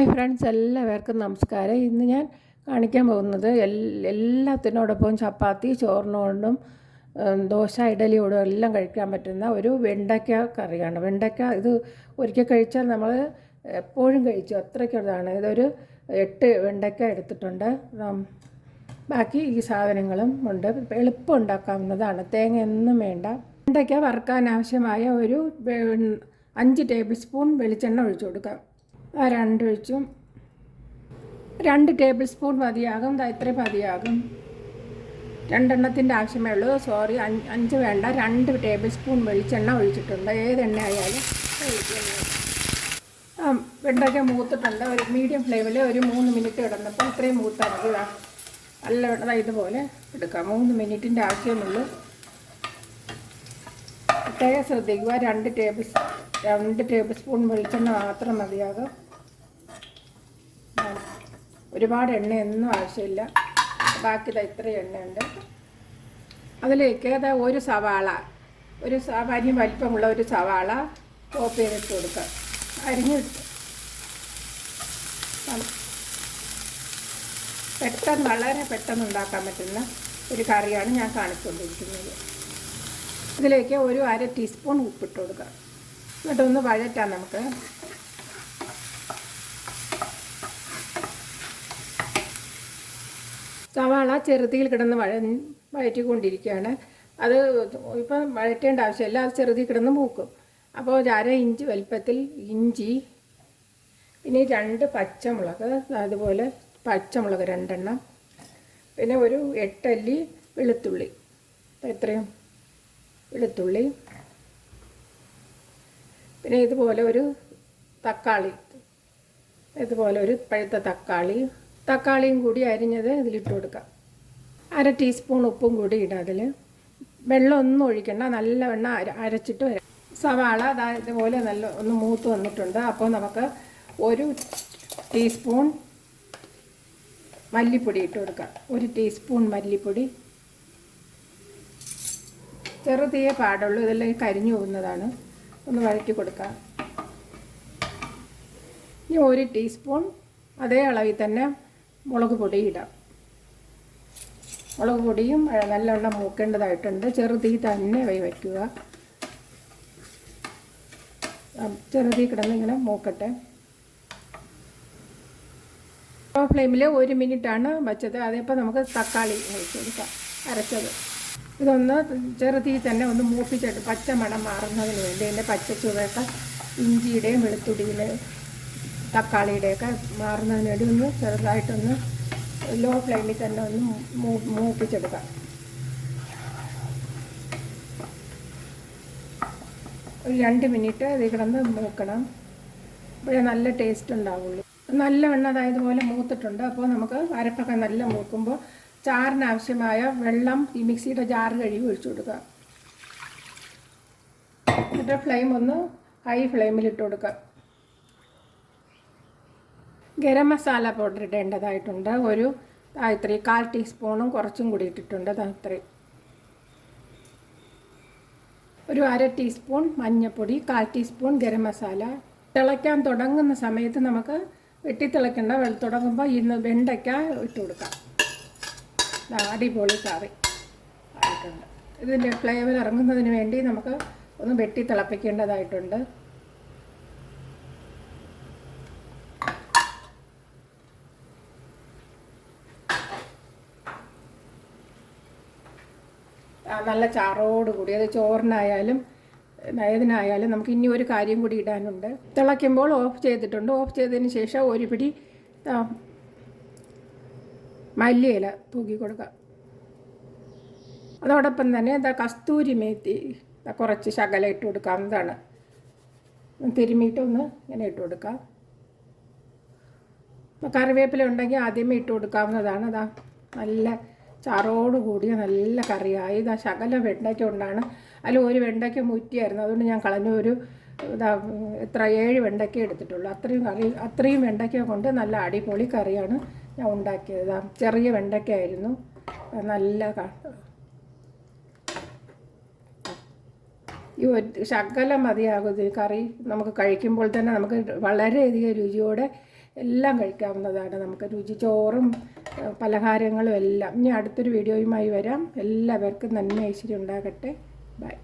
Hi friends, എല്ലാവർക്കും നമസ്കാരം. ഇന്ന് ഞാൻ കാണിക്കാൻ പോകുന്നത് എല്ലാത്തിനോടൊപ്പം ചപ്പാത്തി, ചോറിനോടും ദോശ, ഇഡലിയോടും എല്ലാം കഴിക്കാൻ പറ്റുന്ന ഒരു വെണ്ടയ്ക്ക കറിയാണ്. വെണ്ടയ്ക്ക ഇത് ഒരിക്കൽ കഴിച്ചാൽ നമ്മൾ എപ്പോഴും കഴിച്ചു, അത്രയ്ക്കുള്ളതാണ്. ഇതൊരു 8 വെണ്ടയ്ക്ക എടുത്തിട്ടുണ്ട്. ബാക്കി ഈ സാധനങ്ങളും ഉണ്ട്. എളുപ്പം ഉണ്ടാക്കാവുന്നതാണ്. തേങ്ങ ഒന്നും വേണ്ട. വെണ്ടയ്ക്ക വറുക്കാൻ ആവശ്യമായ ഒരു 5 ടേബിൾ സ്പൂൺ വെളിച്ചെണ്ണ ഒഴിച്ചു കൊടുക്കാം. 2 ടേബിൾ സ്പൂൺ മതിയാകും. ഇത്രയും മതിയാകും. 2 എണ്ണത്തിൻ്റെ ആവശ്യമേ ഉള്ളൂ. 5 വേണ്ട. 2 ടേബിൾ സ്പൂൺ വെളിച്ചെണ്ണ ഒഴിച്ചിട്ടുണ്ട്. ഏതെണ്ണ ആയാലും വെണ്ടയ്ക്ക മൂത്തിട്ടുണ്ട്. ഒരു മീഡിയം ഫ്ലെയിമിൽ ഒരു 3 മിനിറ്റ് ഇടുന്നപ്പോൾ ഇത്രയും മൂത്താൽ മതി. നല്ല ഇതുപോലെ എടുക്കാം. 3 മിനിറ്റിൻ്റെ ആവശ്യമുള്ളൂ. പ്രത്യേകം ശ്രദ്ധിക്കുക, 2 ടേബിൾ സ്പൂൺ വെളിച്ചെണ്ണ മാത്രം മതിയാകും. ഒരുപാട് എണ്ണയൊന്നും ആവശ്യമില്ല. ബാക്കി ഇത്രയും എണ്ണയുണ്ട്. അതിലേക്ക് ഒരു സവാള, ഒരു വലിയ വലിപ്പമുള്ള ഒരു സവാള ചോപ്പ് ചെയ്തിട്ട് കൊടുക്കുക. അരിഞ്ഞിട്ട് വളരെ പെട്ടെന്ന് ഉണ്ടാക്കാൻ പറ്റുന്ന ഒരു കറിയാണ് ഞാൻ കാണിച്ചുകൊണ്ടിരിക്കുന്നത്. ഇതിലേക്ക് ഒരു 1/2 ടീസ്പൂൺ ഉപ്പിട്ട് കൊടുക്കുക. എന്നിട്ടൊന്ന് വഴറ്റാം നമുക്ക്. സവാള ചെറുതിയിൽ കിടന്ന് വഴറ്റിക്കൊണ്ടിരിക്കുകയാണ്. അത് ഇപ്പം വഴറ്റേണ്ട ആവശ്യമില്ല. അത് ചെറുതിൽ കിടന്ന് മൂക്കും. അപ്പോൾ 1/2 ഇഞ്ച് വലിപ്പത്തിൽ ഇഞ്ചി, പിന്നെ 2 പച്ചമുളക്, അതുപോലെ പച്ചമുളക് 2 എണ്ണം, പിന്നെ ഒരു 8 അല്ലി വെളുത്തുള്ളി. ഇത്രയും വെളുത്തുള്ളി, പിന്നെ ഇതുപോലെ ഒരു തക്കാളി, ഇതുപോലെ ഒരു പഴുത്ത തക്കാളിയും കൂടി അരിഞ്ഞത് ഇതിലിട്ട് കൊടുക്കാം. 1/2 ടീസ്പൂൺ ഉപ്പും കൂടി ഇടാം. അതിൽ വെള്ളമൊന്നും ഒഴിക്കണ്ട, നല്ലവണ്ണം അരച്ചിട്ട് വരാം. സവാള ഇതുപോലെ നല്ല ഒന്ന് മൂത്ത് വന്നിട്ടുണ്ട്. അപ്പോൾ നമുക്ക് 1 ടീസ്പൂൺ മല്ലിപ്പൊടി ഇട്ട് കൊടുക്കാം. 1 ടീസ്പൂൺ മല്ലിപ്പൊടി. ചെറുതീയെ പാടുള്ളൂ, ഇതെല്ലാം കരിഞ്ഞു പോകുന്നതാണ്. ഒന്ന് വഴറ്റി കൊടുക്കാം. ഇനി 1 ടീസ്പൂൺ അതേ അളവിൽ തന്നെ മുളക് പൊടി ഇടാം. മുളക് പൊടിയും നല്ലവണ്ണം മൂക്കേണ്ടതായിട്ടുണ്ട്. ചെറുതീ തന്നെ വയ്ക്കുക. ചെറുതീ കിടന്നിങ്ങനെ മൂക്കട്ടെ. ഫ്ലെയിമിൽ 1 മിനിറ്റാണ് വച്ചത്. അതേപ്പോൾ നമുക്ക് തക്കാളി ഒഴിച്ച് കൊടുക്കാം, അരച്ചത്. ഇതൊന്ന് ചെറുതീ തന്നെ ഒന്ന് മൂപ്പിച്ചിട്ട് പച്ചമണം മാറുന്നതിന് വേണ്ടി, ഇതിൻ്റെ പച്ചച്ചുവയൊക്കെ ഇഞ്ചിയുടെയും വെളുത്തുള്ളിയുടെയും തക്കാളിയുടെയൊക്കെ മാറുന്നതിന് വേണ്ടി ഒന്ന് ചെറുതായിട്ടൊന്ന് ലോ ഫ്ലെയിമിൽ തന്നെ ഒന്ന് മൂപ്പിച്ചെടുക്കാം. ഒരു 2 മിനിറ്റ് ഇതിൽ കിടന്ന് മൂക്കണം. അപ്പോഴേ നല്ല ടേസ്റ്റ് ഉണ്ടാവുള്ളൂ. നല്ലവണ്ണം അതായതുപോലെ മൂത്തിട്ടുണ്ട്. അപ്പോൾ നമുക്ക് അരപ്പൊക്കെ നല്ല മൂക്കുമ്പോൾ ചാറിനാവശ്യമായ വെള്ളം ഈ മിക്സിയുടെ ജാറ് കഴുകി ഒഴിച്ചു കൊടുക്കുക. എന്നിട്ട് ഫ്ലെയിം ഒന്ന് ഹൈ ഫ്ലെയിമിലിട്ട് കൊടുക്കുക. ഗരം മസാല പൗഡർ ഇടേണ്ടതായിട്ടുണ്ട്. ഒരു 1/4 ടീസ്പൂണും കുറച്ചും കൂടി ഇട്ടിട്ടുണ്ട്. ഇത്രയും ഒരു 1/2 ടീസ്പൂൺ മഞ്ഞൾപ്പൊടി, 1/4 ടീസ്പൂൺ ഗരം മസാല. തിളയ്ക്കാൻ തുടങ്ങുന്ന സമയത്ത് നമുക്ക് വെട്ടിത്തിളയ്ക്കേണ്ട. തുടങ്ങുമ്പോൾ ഇന്ന് വെണ്ടയ്ക്ക ഇട്ട് കൊടുക്കാം. അടിപൊളി കറി ആയിട്ടുണ്ട്. ഇതിൻ്റെ ഫ്ലേവർ ഇറങ്ങുന്നതിന് വേണ്ടി നമുക്ക് ഒന്ന് വെട്ടി തിളപ്പിക്കേണ്ടതായിട്ടുണ്ട്. നല്ല ചാറോടുകൂടി, അത് ചോറിനായാലും ഏതിനായാലും. നമുക്ക് ഇനി ഒരു കാര്യം കൂടി ഇടാനുണ്ട്. തിളയ്ക്കുമ്പോൾ ഓഫ് ചെയ്തിട്ടുണ്ട്. ഓഫ് ചെയ്തതിന് ശേഷം ഒരു പിടി മല്ലിയില തൂക്കി കൊടുക്കുക. അതോടൊപ്പം തന്നെ കസ്തൂരി മേത്തി കുറച്ച് ശകലം ഇട്ട് കൊടുക്കാവുന്നതാണ്. തിരുമ്മിയിട്ടൊന്ന് ഇങ്ങനെ ഇട്ട് കൊടുക്കാം. കറിവേപ്പില ഉണ്ടെങ്കിൽ ആദ്യമേ ഇട്ട് കൊടുക്കാവുന്നതാണ്. നല്ല ചാറോട് കൂടിയ നല്ല കറിയായി. ശകല വെണ്ടയ്ക്ക കൊണ്ടാണ്. അതിൽ ഒരു വെണ്ടയ്ക്ക മുറ്റിയായിരുന്നു, അതുകൊണ്ട് ഞാൻ കളഞ്ഞു. 7 വെണ്ടയ്ക്ക എടുത്തിട്ടുള്ളൂ. അത്രയും വെണ്ടയ്ക്ക കൊണ്ട് നല്ല അടിപൊളി കറിയാണ് ഞാൻ ഉണ്ടാക്കിയത്. ചെറിയ വെണ്ടയ്ക്ക ആയിരുന്നു. നല്ല ഈ ശകലം മതിയാകും. ഈ കറി നമുക്ക് കഴിക്കുമ്പോൾ തന്നെ നമുക്ക് വളരെയധികം രുചിയോടെ എല്ലാം കഴിക്കാവുന്നതാണ്. നമുക്ക് രുചിച്ചോറും പലഹാരങ്ങളും എല്ലാം. ഇനി അടുത്തൊരു വീഡിയോയുമായി വരാം. എല്ലാവർക്കും നന്മ ഐശ്വര്യം ഉണ്ടാകട്ടെ. ബൈ.